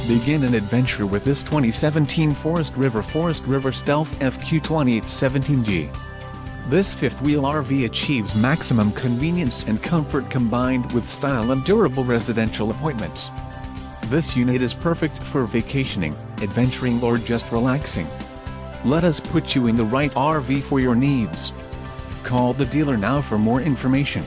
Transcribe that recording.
Begin an adventure with this 2017 Forest River Stealth FQ2817G. This fifth-wheel RV achieves maximum convenience and comfort combined with style and durable residential appointments. This unit is perfect for vacationing, adventuring or just relaxing. Let us put you in the right RV for your needs. Call the dealer now for more information.